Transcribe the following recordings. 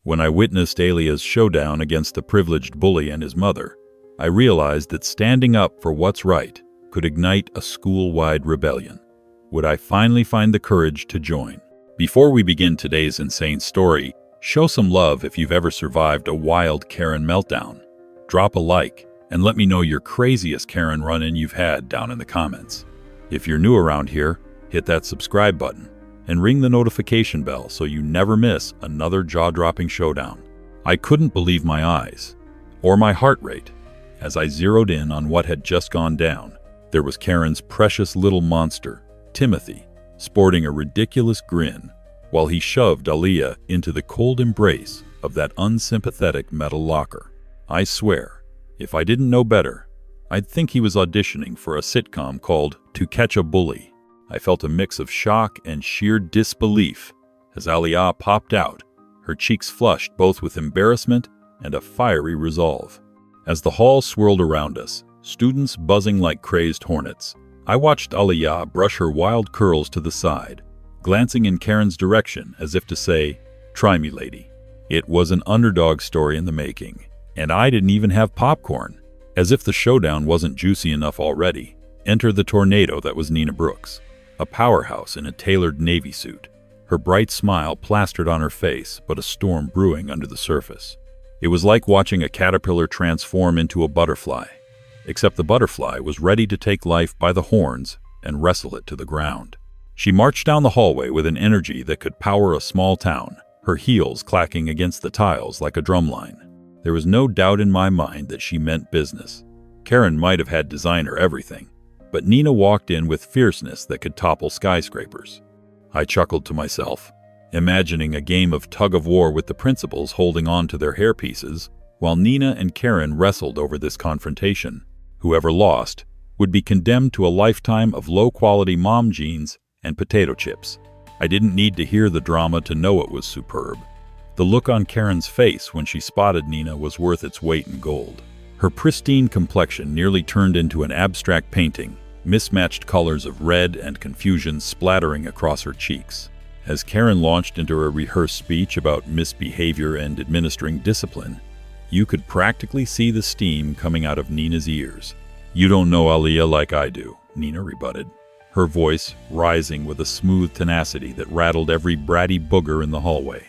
When I witnessed Aaliyah's showdown against the privileged bully and his mother, I realized that standing up for what's right could ignite a school-wide rebellion. Would I finally find the courage to join? Before we begin today's insane story, show some love if you've ever survived a wild Karen meltdown. Drop a like and let me know your craziest Karen run-in you've had down in the comments. If you're new around here, hit that subscribe button and ring the notification bell so you never miss another jaw-dropping showdown. I couldn't believe my eyes, or my heart rate, as I zeroed in on what had just gone down. There was Karen's precious little monster, Timothy, sporting a ridiculous grin while he shoved Aaliyah into the cold embrace of that unsympathetic metal locker. I swear, if I didn't know better, I'd think he was auditioning for a sitcom called To Catch a Bully. I felt a mix of shock and sheer disbelief as Aaliyah popped out, her cheeks flushed both with embarrassment and a fiery resolve. As the hall swirled around us, students buzzing like crazed hornets, I watched Aaliyah brush her wild curls to the side, glancing in Karen's direction as if to say, "Try me, lady." It was an underdog story in the making, and I didn't even have popcorn. As if the showdown wasn't juicy enough already, enter the tornado that was Nina Brooks, a powerhouse in a tailored Navy suit, her bright smile plastered on her face, but a storm brewing under the surface. It was like watching a caterpillar transform into a butterfly, except the butterfly was ready to take life by the horns and wrestle it to the ground. She marched down the hallway with an energy that could power a small town, her heels clacking against the tiles like a drumline. There was no doubt in my mind that she meant business. Karen might have had designer everything, but Nina walked in with fierceness that could topple skyscrapers. I chuckled to myself, imagining a game of tug-of-war with the principals holding on to their hairpieces, while Nina and Karen wrestled over this confrontation. Whoever lost would be condemned to a lifetime of low-quality mom jeans and potato chips. I didn't need to hear the drama to know it was superb. The look on Karen's face when she spotted Nina was worth its weight in gold. Her pristine complexion nearly turned into an abstract painting, mismatched colors of red and confusion splattering across her cheeks. As Karen launched into a rehearsed speech about misbehavior and administering discipline, you could practically see the steam coming out of Nina's ears. "You don't know Aaliyah like I do," Nina rebutted, her voice rising with a smooth tenacity that rattled every bratty booger in the hallway.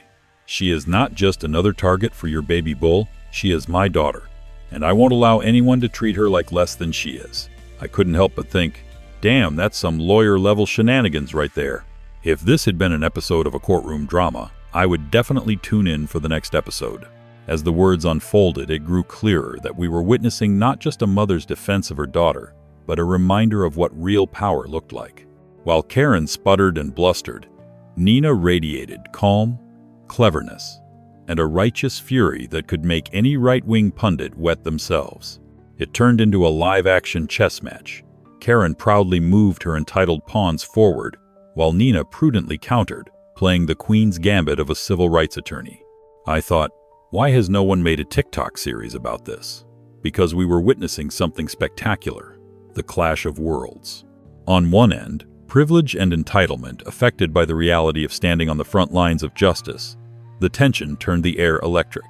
"She is not just another target for your baby bull, she is my daughter, and I won't allow anyone to treat her like less than she is." I couldn't help but think, damn, that's some lawyer-level shenanigans right there. If this had been an episode of a courtroom drama, I would definitely tune in for the next episode. As the words unfolded, it grew clearer that we were witnessing not just a mother's defense of her daughter, but a reminder of what real power looked like. While Karen sputtered and blustered, Nina radiated calm, cleverness, and a righteous fury that could make any right-wing pundit wet themselves. It turned into a live-action chess match. Karen proudly moved her entitled pawns forward, while Nina prudently countered, playing the Queen's Gambit of a civil rights attorney. I thought, why has no one made a TikTok series about this? Because we were witnessing something spectacular, the clash of worlds. On one end, privilege and entitlement affected by the reality of standing on the front lines of justice. The tension turned the air electric.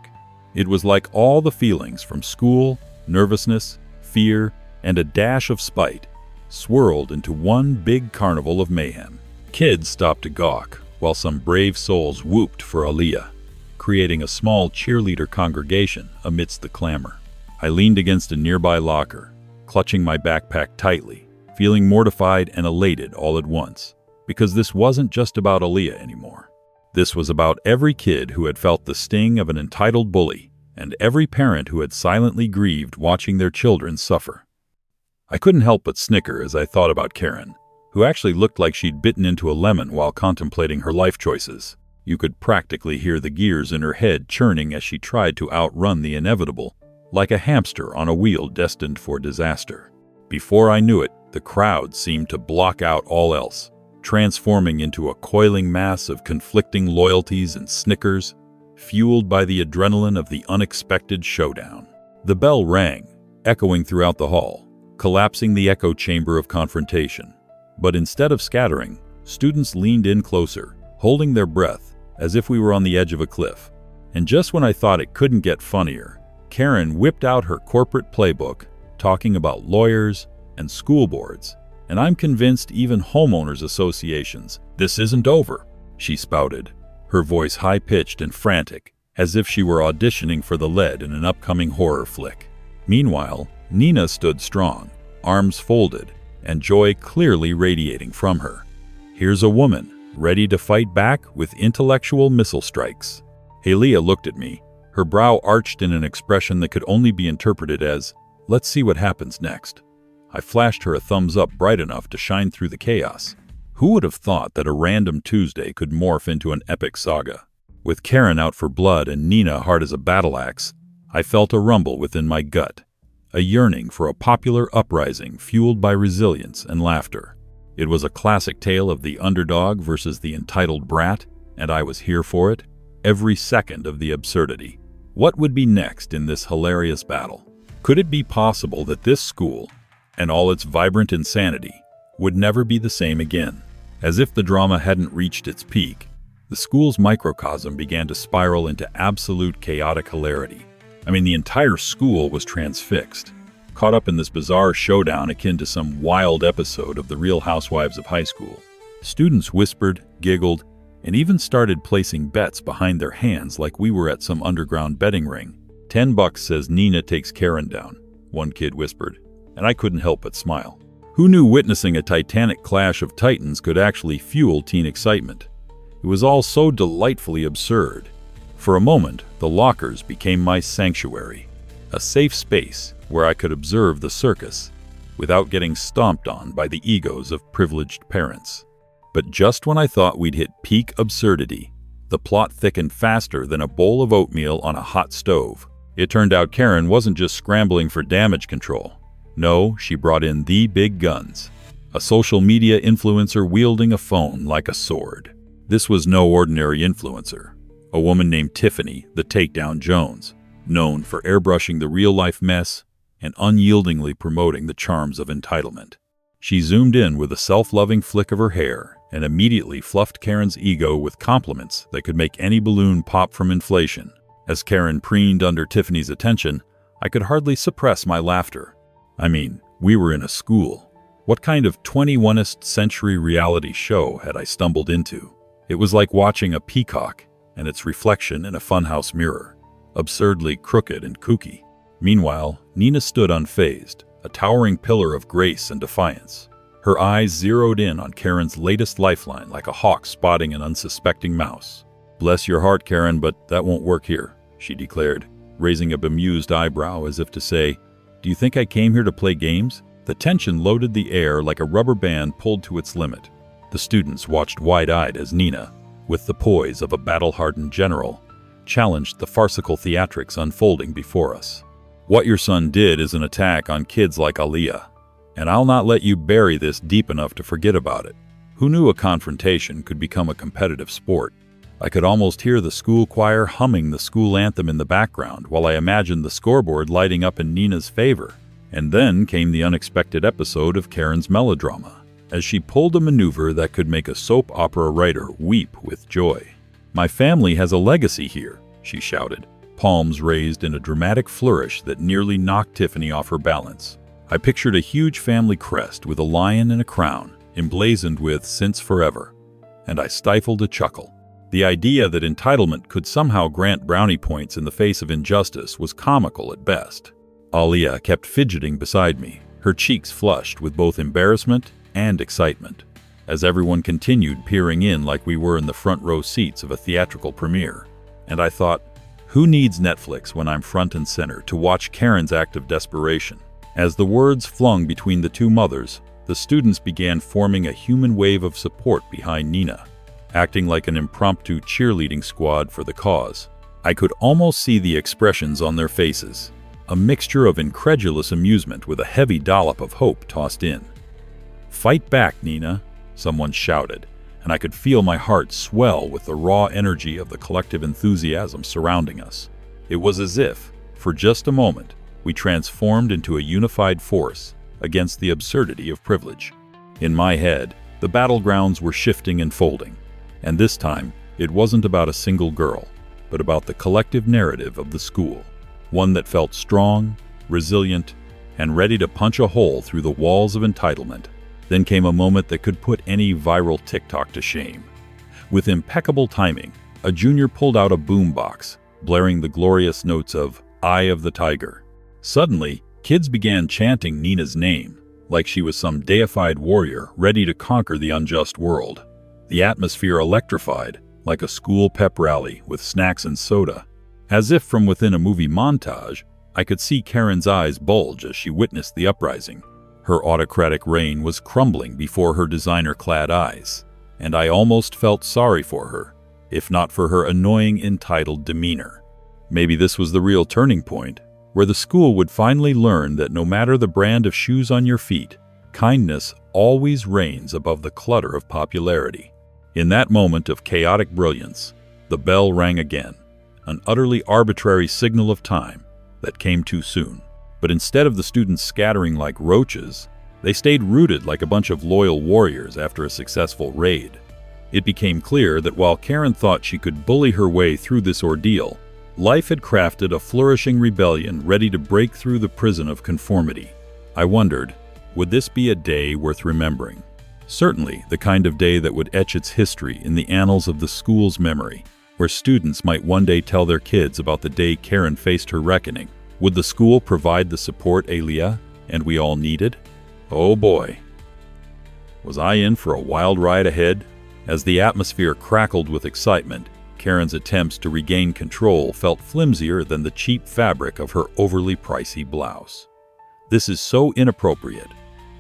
It was like all the feelings from school, nervousness, fear, and a dash of spite swirled into one big carnival of mayhem. Kids stopped to gawk, while some brave souls whooped for Aaliyah, creating a small cheerleader congregation amidst the clamor. I leaned against a nearby locker, clutching my backpack tightly, feeling mortified and elated all at once, because this wasn't just about Aaliyah anymore. This was about every kid who had felt the sting of an entitled bully, and every parent who had silently grieved watching their children suffer. I couldn't help but snicker as I thought about Karen, who actually looked like she'd bitten into a lemon while contemplating her life choices. You could practically hear the gears in her head churning as she tried to outrun the inevitable, like a hamster on a wheel destined for disaster. Before I knew it, the crowd seemed to block out all else, transforming into a coiling mass of conflicting loyalties and snickers, fueled by the adrenaline of the unexpected showdown. The bell rang, echoing throughout the hall, collapsing the echo chamber of confrontation. But instead of scattering, students leaned in closer, holding their breath as if we were on the edge of a cliff. And just when I thought it couldn't get funnier, Karen whipped out her corporate playbook, talking about lawyers and school boards. And I'm convinced even homeowners associations. This isn't over, she spouted, her voice high-pitched and frantic, as if she were auditioning for the lead in an upcoming horror flick. Meanwhile, Nina stood strong, arms folded, and joy clearly radiating from her. Here's a woman, ready to fight back with intellectual missile strikes. Aaliyah looked at me, her brow arched in an expression that could only be interpreted as, let's see what happens next. I flashed her a thumbs up bright enough to shine through the chaos. Who would have thought that a random Tuesday could morph into an epic saga? With Karen out for blood and Nina hard as a battle axe, I felt a rumble within my gut, a yearning for a popular uprising fueled by resilience and laughter. It was a classic tale of the underdog versus the entitled brat, and I was here for it, every second of the absurdity. What would be next in this hilarious battle? Could it be possible that this school, and all its vibrant insanity, would never be the same again? As if the drama hadn't reached its peak, the school's microcosm began to spiral into absolute chaotic hilarity. The entire school was transfixed, caught up in this bizarre showdown akin to some wild episode of The Real Housewives of High School. Students whispered, giggled, and even started placing bets behind their hands like we were at some underground betting ring. $10 says Nina takes Karen down, one kid whispered, and I couldn't help but smile. Who knew witnessing a titanic clash of titans could actually fuel teen excitement? It was all so delightfully absurd. For a moment, the lockers became my sanctuary, a safe space where I could observe the circus without getting stomped on by the egos of privileged parents. But just when I thought we'd hit peak absurdity, the plot thickened faster than a bowl of oatmeal on a hot stove. It turned out Karen wasn't just scrambling for damage control. No, she brought in the big guns, a social media influencer wielding a phone like a sword. This was no ordinary influencer. A woman named Tiffany, the Takedown Jones, known for airbrushing the real-life mess and unyieldingly promoting the charms of entitlement. She zoomed in with a self-loving flick of her hair and immediately fluffed Karen's ego with compliments that could make any balloon pop from inflation. As Karen preened under Tiffany's attention, I could hardly suppress my laughter. We were in a school. What kind of 21st century reality show had I stumbled into? It was like watching a peacock and its reflection in a funhouse mirror, absurdly crooked and kooky. Meanwhile, Nina stood unfazed, a towering pillar of grace and defiance. Her eyes zeroed in on Karen's latest lifeline like a hawk spotting an unsuspecting mouse. "Bless your heart, Karen, but that won't work here," she declared, raising a bemused eyebrow as if to say, "Do you think I came here to play games?" The tension loaded the air like a rubber band pulled to its limit. The students watched wide-eyed as Nina, with the poise of a battle-hardened general, challenged the farcical theatrics unfolding before us. "What your son did is an attack on kids like Aaliyah, and I'll not let you bury this deep enough to forget about it." Who knew a confrontation could become a competitive sport? I could almost hear the school choir humming the school anthem in the background while I imagined the scoreboard lighting up in Nina's favor. And then came the unexpected episode of Karen's melodrama, as she pulled a maneuver that could make a soap opera writer weep with joy. "My family has a legacy here," she shouted, palms raised in a dramatic flourish that nearly knocked Tiffany off her balance. I pictured a huge family crest with a lion and a crown, emblazoned with "Since Forever," and I stifled a chuckle. The idea that entitlement could somehow grant brownie points in the face of injustice was comical at best. Aaliyah kept fidgeting beside me, her cheeks flushed with both embarrassment and excitement, as everyone continued peering in like we were in the front row seats of a theatrical premiere. And I thought, who needs Netflix when I'm front and center to watch Karen's act of desperation? As the words flung between the two mothers, the students began forming a human wave of support behind Nina, acting like an impromptu cheerleading squad for the cause. I could almost see the expressions on their faces, a mixture of incredulous amusement with a heavy dollop of hope tossed in. "Fight back, Nina," someone shouted, and I could feel my heart swell with the raw energy of the collective enthusiasm surrounding us. It was as if, for just a moment, we transformed into a unified force against the absurdity of privilege. In my head, the battlegrounds were shifting and folding, and this time, it wasn't about a single girl, but about the collective narrative of the school, one that felt strong, resilient, and ready to punch a hole through the walls of entitlement. Then came a moment that could put any viral TikTok to shame. With impeccable timing, a junior pulled out a boombox, blaring the glorious notes of "Eye of the Tiger." Suddenly, kids began chanting Nina's name, like she was some deified warrior ready to conquer the unjust world. The atmosphere electrified, like a school pep rally with snacks and soda. As if from within a movie montage, I could see Karen's eyes bulge as she witnessed the uprising. Her autocratic reign was crumbling before her designer-clad eyes, and I almost felt sorry for her, if not for her annoying, entitled demeanor. Maybe this was the real turning point, where the school would finally learn that no matter the brand of shoes on your feet, kindness always reigns above the clutter of popularity. In that moment of chaotic brilliance, the bell rang again, an utterly arbitrary signal of time that came too soon. But instead of the students scattering like roaches, they stayed rooted like a bunch of loyal warriors after a successful raid. It became clear that while Karen thought she could bully her way through this ordeal, life had crafted a flourishing rebellion ready to break through the prison of conformity. I wondered, would this be a day worth remembering? Certainly the kind of day that would etch its history in the annals of the school's memory, where students might one day tell their kids about the day Karen faced her reckoning. Would the school provide the support Aaliyah and we all needed? Oh boy. Was I in for a wild ride ahead? As the atmosphere crackled with excitement, Karen's attempts to regain control felt flimsier than the cheap fabric of her overly pricey blouse. "This is so inappropriate,"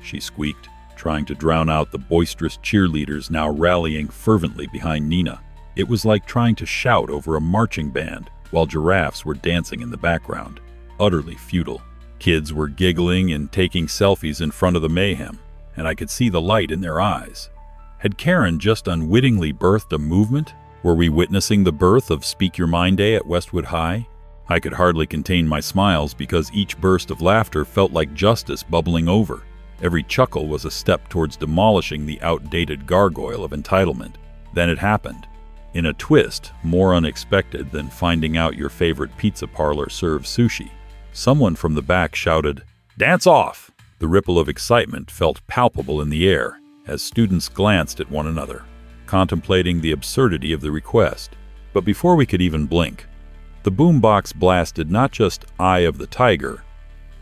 she squeaked, trying to drown out the boisterous cheerleaders now rallying fervently behind Nina. It was like trying to shout over a marching band while giraffes were dancing in the background. Utterly futile. Kids were giggling and taking selfies in front of the mayhem, and I could see the light in their eyes. Had Karen just unwittingly birthed a movement? Were we witnessing the birth of Speak Your Mind Day at Westwood High? I could hardly contain my smiles because each burst of laughter felt like justice bubbling over. Every chuckle was a step towards demolishing the outdated gargoyle of entitlement. Then it happened. In a twist more unexpected than finding out your favorite pizza parlor serves sushi, someone from the back shouted, "Dance off!" The ripple of excitement felt palpable in the air as students glanced at one another, contemplating the absurdity of the request. But before we could even blink, the boombox blasted not just "Eye of the Tiger,"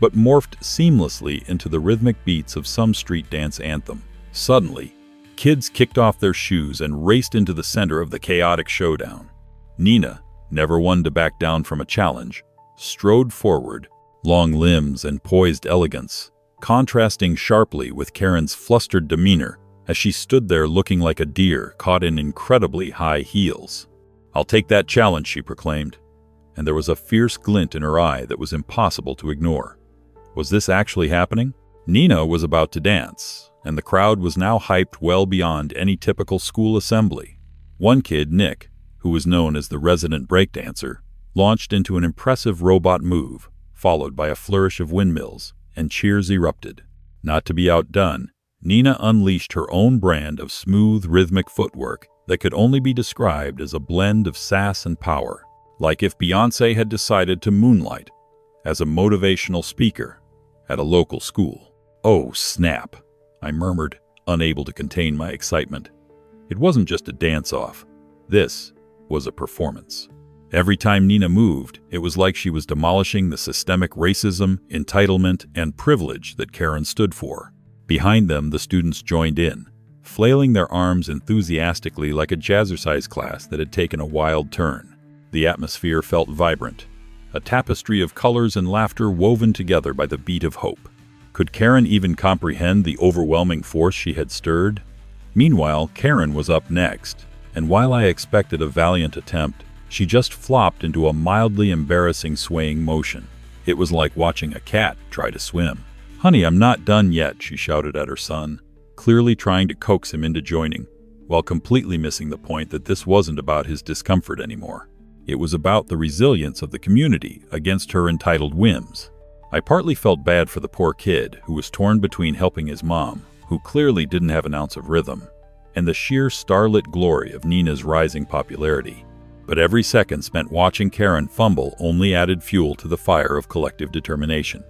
but morphed seamlessly into the rhythmic beats of some street dance anthem. Suddenly, kids kicked off their shoes and raced into the center of the chaotic showdown. Nina, never one to back down from a challenge, strode forward, long limbs and poised elegance, contrasting sharply with Karen's flustered demeanor as she stood there looking like a deer caught in incredibly high heels. "I'll take that challenge," she proclaimed, and there was a fierce glint in her eye that was impossible to ignore. Was this actually happening? Nina was about to dance, and the crowd was now hyped well beyond any typical school assembly. One kid, Nick, who was known as the resident breakdancer, launched into an impressive robot move, followed by a flourish of windmills, and cheers erupted. Not to be outdone, Nina unleashed her own brand of smooth, rhythmic footwork that could only be described as a blend of sass and power, like if Beyoncé had decided to moonlight as a motivational speaker at a local school. "Oh, snap," I murmured, unable to contain my excitement. It wasn't just a dance-off. This was a performance. Every time Nina moved, it was like she was demolishing the systemic racism, entitlement, and privilege that Karen stood for. Behind them, the students joined in, flailing their arms enthusiastically like a jazzercise class that had taken a wild turn. The atmosphere felt vibrant, a tapestry of colors and laughter woven together by the beat of hope. Could Karen even comprehend the overwhelming force she had stirred? Meanwhile, Karen was up next, and while I expected a valiant attempt, she just flopped into a mildly embarrassing swaying motion. It was like watching a cat try to swim. "Honey, I'm not done yet," she shouted at her son, clearly trying to coax him into joining, while completely missing the point that this wasn't about his discomfort anymore. It was about the resilience of the community against her entitled whims. I partly felt bad for the poor kid who was torn between helping his mom, who clearly didn't have an ounce of rhythm, and the sheer starlit glory of Nina's rising popularity. But every second spent watching Karen fumble only added fuel to the fire of collective determination.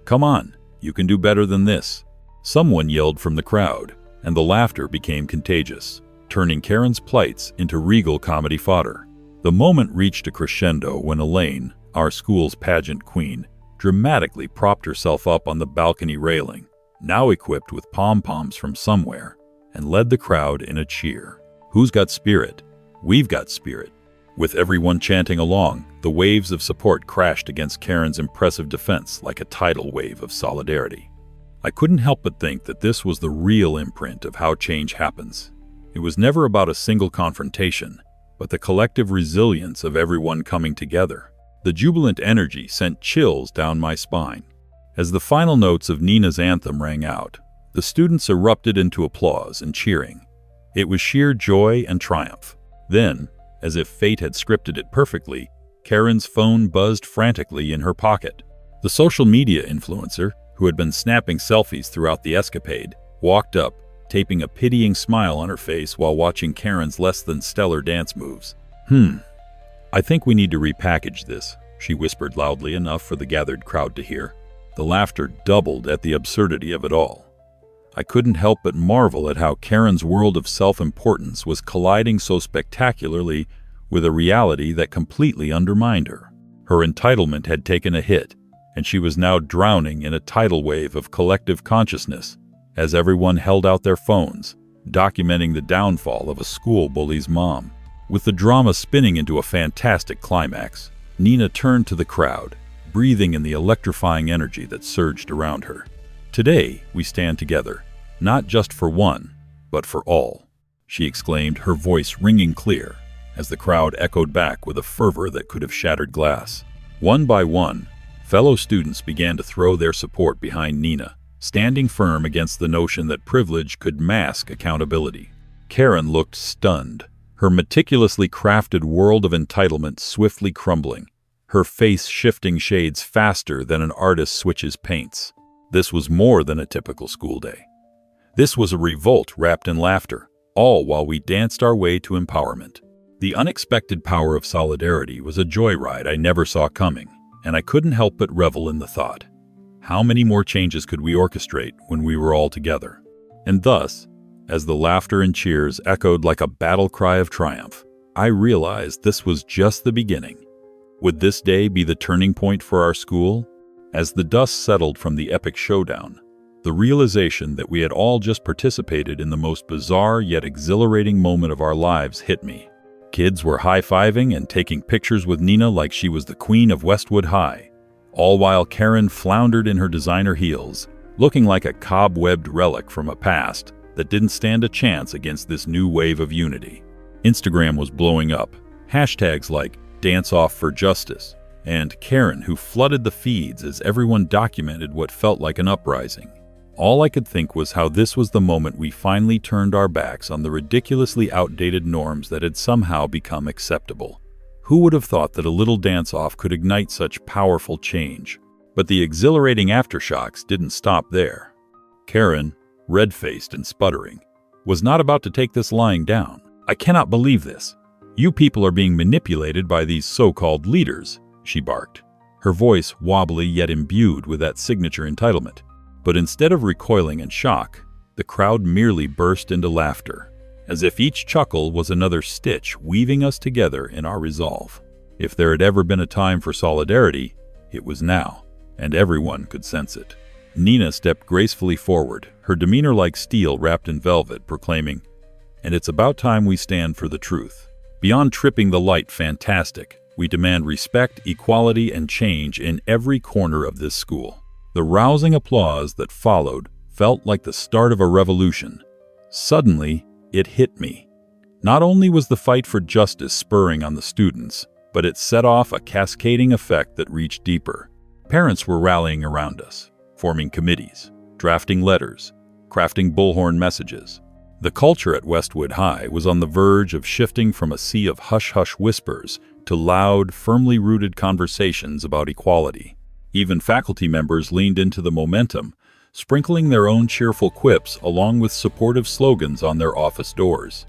"Come on, you can do better than this," someone yelled from the crowd, and the laughter became contagious, turning Karen's plights into regal comedy fodder. The moment reached a crescendo when Elaine, our school's pageant queen, dramatically propped herself up on the balcony railing, now equipped with pom-poms from somewhere, and led the crowd in a cheer. "Who's got spirit? We've got spirit." With everyone chanting along, the waves of support crashed against Karen's impressive defense like a tidal wave of solidarity. I couldn't help but think that this was the real imprint of how change happens. It was never about a single confrontation, but the collective resilience of everyone coming together. The jubilant energy sent chills down my spine. As the final notes of Nina's anthem rang out, the students erupted into applause and cheering. It was sheer joy and triumph. Then, as if fate had scripted it perfectly, Karen's phone buzzed frantically in her pocket. The social media influencer, who had been snapping selfies throughout the escapade, walked up, taping a pitying smile on her face while watching Karen's less-than-stellar dance moves. I think we need to repackage this," she whispered loudly enough for the gathered crowd to hear. The laughter doubled at the absurdity of it all. I couldn't help but marvel at how Karen's world of self-importance was colliding so spectacularly with a reality that completely undermined her. Her entitlement had taken a hit, and she was now drowning in a tidal wave of collective consciousness as everyone held out their phones, documenting the downfall of a school bully's mom. With the drama spinning into a fantastic climax, Nina turned to the crowd, breathing in the electrifying energy that surged around her. "Today, we stand together, not just for one, but for all," she exclaimed, her voice ringing clear, as the crowd echoed back with a fervor that could have shattered glass. One by one, fellow students began to throw their support behind Nina, standing firm against the notion that privilege could mask accountability. Karen looked stunned, her meticulously crafted world of entitlement swiftly crumbling, her face shifting shades faster than an artist switches paints. This was more than a typical school day. This was a revolt wrapped in laughter, all while we danced our way to empowerment. The unexpected power of solidarity was a joyride I never saw coming, and I couldn't help but revel in the thought. How many more changes could we orchestrate when we were all together? And thus, as the laughter and cheers echoed like a battle cry of triumph, I realized this was just the beginning. Would this day be the turning point for our school? As the dust settled from the epic showdown, the realization that we had all just participated in the most bizarre yet exhilarating moment of our lives hit me. Kids were high-fiving and taking pictures with Nina like she was the queen of Westwood High, all while Karen floundered in her designer heels, looking like a cobwebbed relic from a past that didn't stand a chance against this new wave of unity. Instagram was blowing up, hashtags like "Dance Off for Justice" and Karen, who flooded the feeds as everyone documented what felt like an uprising. All I could think was how this was the moment we finally turned our backs on the ridiculously outdated norms that had somehow become acceptable. Who would have thought that a little dance-off could ignite such powerful change? But the exhilarating aftershocks didn't stop there. Karen, red-faced and sputtering, was not about to take this lying down. "I cannot believe this. You people are being manipulated by these so-called leaders," she barked, her voice wobbly yet imbued with that signature entitlement. But instead of recoiling in shock, the crowd merely burst into laughter, as if each chuckle was another stitch weaving us together in our resolve. If there had ever been a time for solidarity, it was now, and everyone could sense it. Nina stepped gracefully forward, her demeanor like steel wrapped in velvet, proclaiming, "And it's about time we stand for the truth. Beyond tripping the light fantastic, we demand respect, equality, and change in every corner of this school." The rousing applause that followed felt like the start of a revolution. Suddenly, it hit me. Not only was the fight for justice spurring on the students, but it set off a cascading effect that reached deeper. Parents were rallying around us, forming committees, drafting letters, crafting bullhorn messages. The culture at Westwood High was on the verge of shifting from a sea of hush-hush whispers to loud, firmly rooted conversations about equality. Even faculty members leaned into the momentum, sprinkling their own cheerful quips along with supportive slogans on their office doors.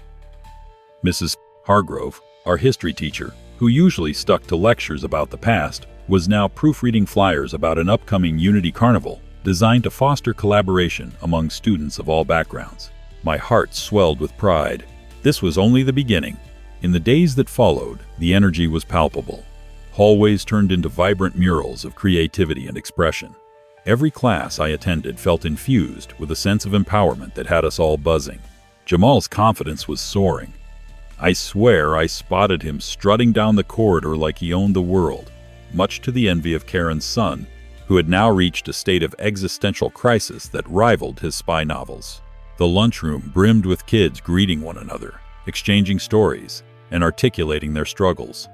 Mrs. Hargrove, Our history teacher, who usually stuck to lectures about the past, was now proofreading flyers about an upcoming Unity Carnival designed to foster collaboration among students of all backgrounds. My heart swelled with pride. This was only the beginning. In the days that followed, the energy was palpable. Hallways turned into vibrant murals of creativity and expression. Every class I attended felt infused with a sense of empowerment that had us all buzzing. Jamal's confidence was soaring. I swear I spotted him strutting down the corridor like he owned the world, much to the envy of Karen's son, who had now reached a state of existential crisis that rivaled his spy novels. The lunchroom brimmed with kids greeting one another, exchanging stories, and articulating their struggles.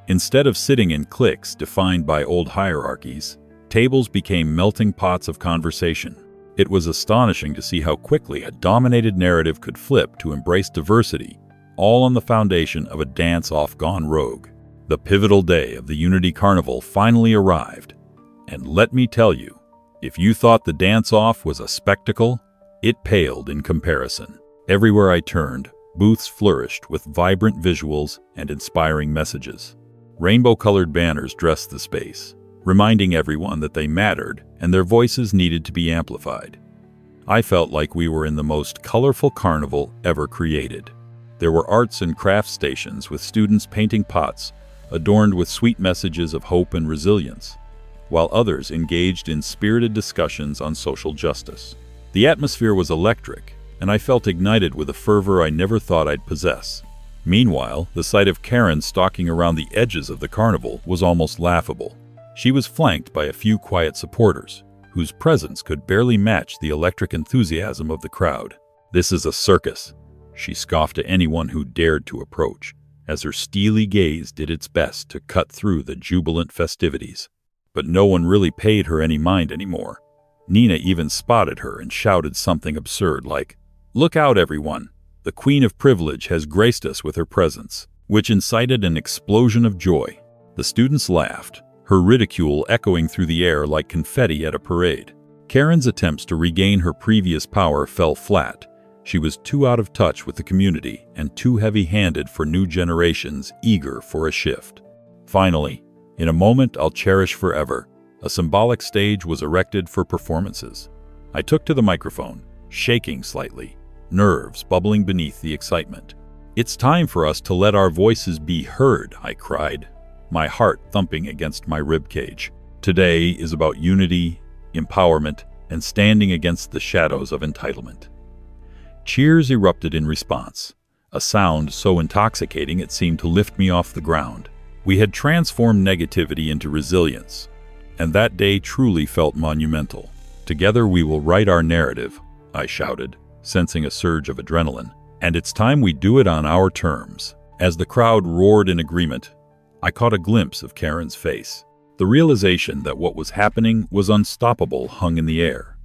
Instead of sitting in cliques defined by old hierarchies, tables became melting pots of conversation. It was astonishing to see how quickly a dominated narrative could flip to embrace diversity, all on the foundation of a dance-off gone rogue. The pivotal day of the Unity Carnival finally arrived, and let me tell you, if you thought the dance-off was a spectacle, it paled in comparison. Everywhere I turned, booths flourished with vibrant visuals and inspiring messages. Rainbow-colored banners dressed the space, reminding everyone that they mattered and their voices needed to be amplified. I felt like we were in the most colorful carnival ever created. There were arts and crafts stations with students painting pots, adorned with sweet messages of hope and resilience, while others engaged in spirited discussions on social justice. The atmosphere was electric, and I felt ignited with a fervor I never thought I'd possess. Meanwhile, the sight of Karen stalking around the edges of the carnival was almost laughable. She was flanked by a few quiet supporters, whose presence could barely match the electric enthusiasm of the crowd. "This is a circus," she scoffed to anyone who dared to approach, as her steely gaze did its best to cut through the jubilant festivities. But no one really paid her any mind anymore. Nina even spotted her and shouted something absurd like, "Look out, everyone! The Queen of Privilege has graced us with her presence," which incited an explosion of joy. The students laughed, her ridicule echoing through the air like confetti at a parade. Karen's attempts to regain her previous power fell flat. She was too out of touch with the community and too heavy-handed for new generations eager for a shift. Finally, in a moment I'll cherish forever, a symbolic stage was erected for performances. I took to the microphone, shaking slightly, nerves bubbling beneath the excitement. "It's time for us to let our voices be heard," I cried, my heart thumping against my ribcage. Today is about unity, empowerment, and standing against the shadows of entitlement. Cheers erupted in response, a sound so intoxicating it seemed to lift me off the ground. We had transformed negativity into resilience, and that day truly felt monumental. "Together we will write our narrative," I shouted, sensing a surge of adrenaline. "And it's time we do it on our terms." As the crowd roared in agreement, I caught a glimpse of Karen's face. The realization that what was happening was unstoppable hung in the air.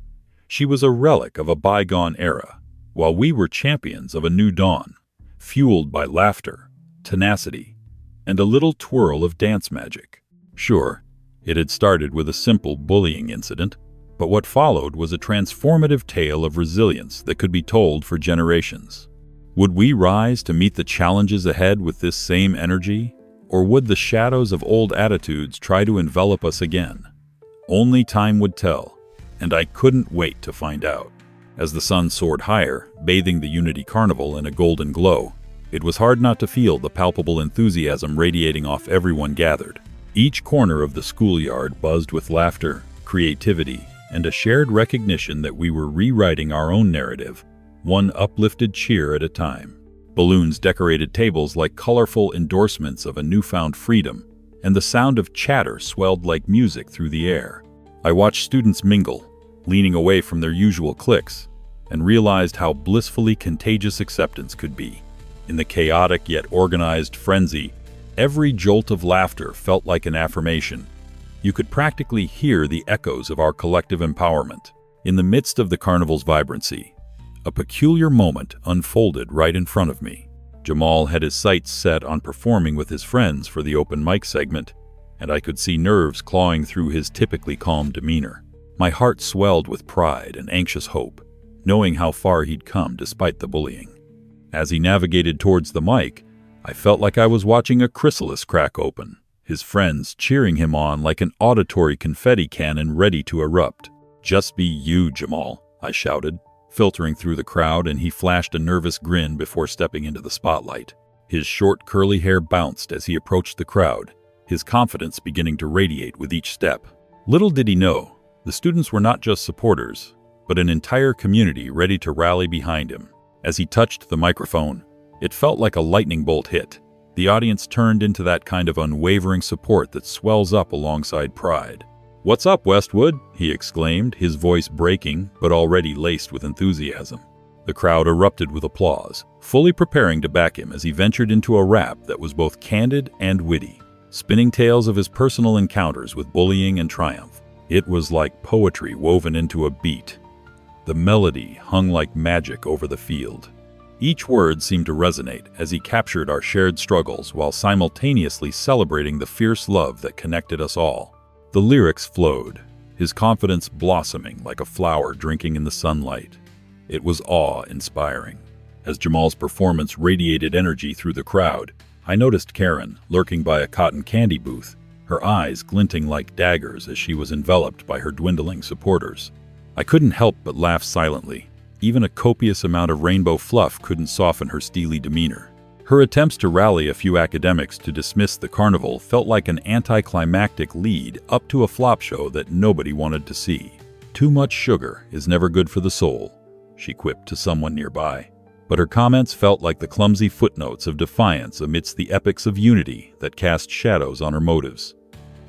She was a relic of a bygone era, while we were champions of a new dawn, fueled by laughter, tenacity, and a little twirl of dance magic. Sure, it had started with a simple bullying incident, but what followed was a transformative tale of resilience that could be told for generations. Would we rise to meet the challenges ahead with this same energy, or would the shadows of old attitudes try to envelop us again? Only time would tell, and I couldn't wait to find out. As the sun soared higher, bathing the Unity Carnival in a golden glow, it was hard not to feel the palpable enthusiasm radiating off everyone gathered. Each corner of the schoolyard buzzed with laughter, creativity, and a shared recognition that we were rewriting our own narrative, one uplifted cheer at a time. Balloons decorated tables like colorful endorsements of a newfound freedom, and the sound of chatter swelled like music through the air. I watched students mingle, leaning away from their usual cliques, and realized how blissfully contagious acceptance could be. In the chaotic yet organized frenzy, every jolt of laughter felt like an affirmation. You could practically hear the echoes of our collective empowerment. In the midst of the carnival's vibrancy, a peculiar moment unfolded right in front of me. Jamal had his sights set on performing with his friends for the open mic segment, and I could see nerves clawing through his typically calm demeanor. My heart swelled with pride and anxious hope, knowing how far he'd come despite the bullying. As he navigated towards the mic, I felt like I was watching a chrysalis crack open, his friends cheering him on like an auditory confetti cannon ready to erupt. "Just be you, Jamal," I shouted, filtering through the crowd, and he flashed a nervous grin before stepping into the spotlight. His short, curly hair bounced as he approached the crowd, his confidence beginning to radiate with each step. Little did he know, the students were not just supporters, but an entire community ready to rally behind him. As he touched the microphone, it felt like a lightning bolt hit. The audience turned into that kind of unwavering support that swells up alongside pride. "What's up, Westwood?" he exclaimed, his voice breaking but already laced with enthusiasm. The crowd erupted with applause, fully preparing to back him as he ventured into a rap that was both candid and witty, spinning tales of his personal encounters with bullying and triumph. It was like poetry woven into a beat. The melody hung like magic over the field. Each word seemed to resonate as he captured our shared struggles while simultaneously celebrating the fierce love that connected us all. The lyrics flowed, his confidence blossoming like a flower drinking in the sunlight. It was awe-inspiring. As Jamal's performance radiated energy through the crowd, I noticed Karen lurking by a cotton candy booth, her eyes glinting like daggers as she was enveloped by her dwindling supporters. I couldn't help but laugh silently. Even a copious amount of rainbow fluff couldn't soften her steely demeanor. Her attempts to rally a few academics to dismiss the carnival felt like an anticlimactic lead up to a flop show that nobody wanted to see. "Too much sugar is never good for the soul," she quipped to someone nearby. But her comments felt like the clumsy footnotes of defiance amidst the epics of unity that cast shadows on her motives.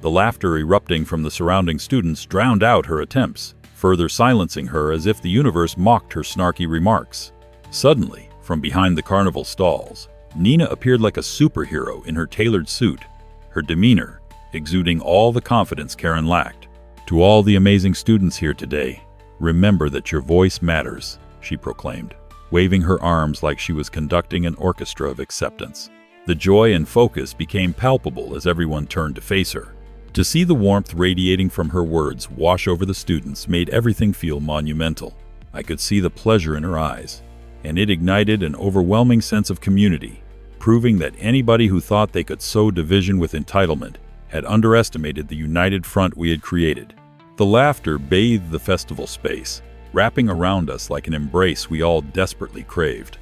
The laughter erupting from the surrounding students drowned out her attempts, further silencing her as if the universe mocked her snarky remarks. Suddenly, from behind the carnival stalls, Nina appeared like a superhero in her tailored suit, her demeanor exuding all the confidence Karen lacked. "To all the amazing students here today, remember that your voice matters," she proclaimed, waving her arms like she was conducting an orchestra of acceptance. The joy and focus became palpable as everyone turned to face her. To see the warmth radiating from her words wash over the students made everything feel monumental. I could see the pleasure in her eyes, and it ignited an overwhelming sense of community, proving that anybody who thought they could sow division with entitlement had underestimated the united front we had created. The laughter bathed the festival space, wrapping around us like an embrace we all desperately craved.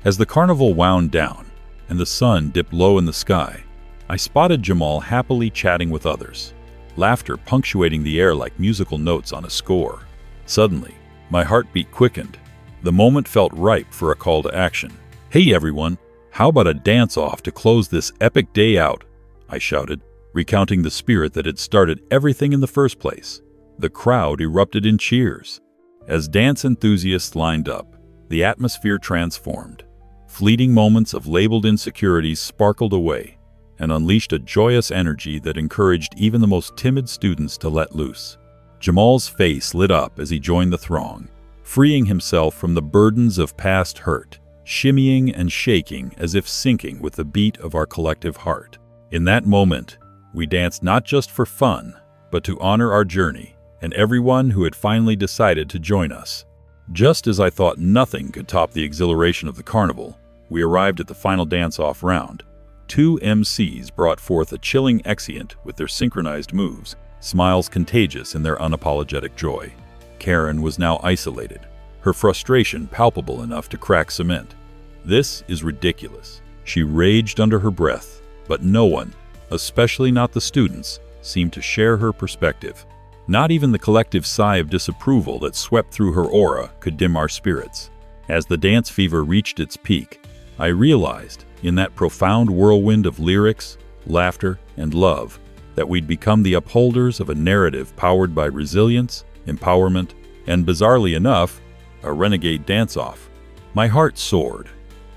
As the carnival wound down and the sun dipped low in the sky, I spotted Jamal happily chatting with others, laughter punctuating the air like musical notes on a score. Suddenly, my heartbeat quickened. The moment felt ripe for a call to action. "Hey everyone, how about a dance-off to close this epic day out?" I shouted, recounting the spirit that had started everything in the first place. The crowd erupted in cheers. As dance enthusiasts lined up, the atmosphere transformed. Fleeting moments of labeled insecurities sparkled away and unleashed a joyous energy that encouraged even the most timid students to let loose. Jamal's face lit up as he joined the throng, freeing himself from the burdens of past hurt, shimmying and shaking as if syncing with the beat of our collective heart. In that moment, we danced not just for fun, but to honor our journey and everyone who had finally decided to join us. Just as I thought nothing could top the exhilaration of the carnival, we arrived at the final dance-off round. Two MCs brought forth a chilling exeunt with their synchronized moves, smiles contagious in their unapologetic joy. Karen was now isolated, her frustration palpable enough to crack cement. "This is ridiculous," she raged under her breath, but no one, especially not the students, seemed to share her perspective. Not even the collective sigh of disapproval that swept through her aura could dim our spirits. As the dance fever reached its peak, I realized, in that profound whirlwind of lyrics, laughter, and love, that we'd become the upholders of a narrative powered by resilience, empowerment, and bizarrely enough, a renegade dance-off. My heart soared,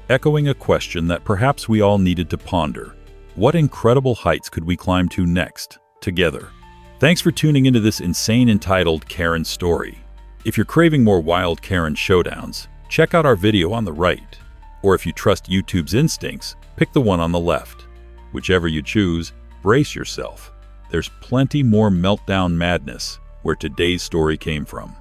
echoing a question that perhaps we all needed to ponder. What incredible heights could we climb to next, together? Thanks for tuning into this insane entitled Karen story. If you're craving more wild Karen showdowns, check out our video on the right. Or if you trust YouTube's instincts, pick the one on the left. Whichever you choose, brace yourself. There's plenty more meltdown madness where today's story came from.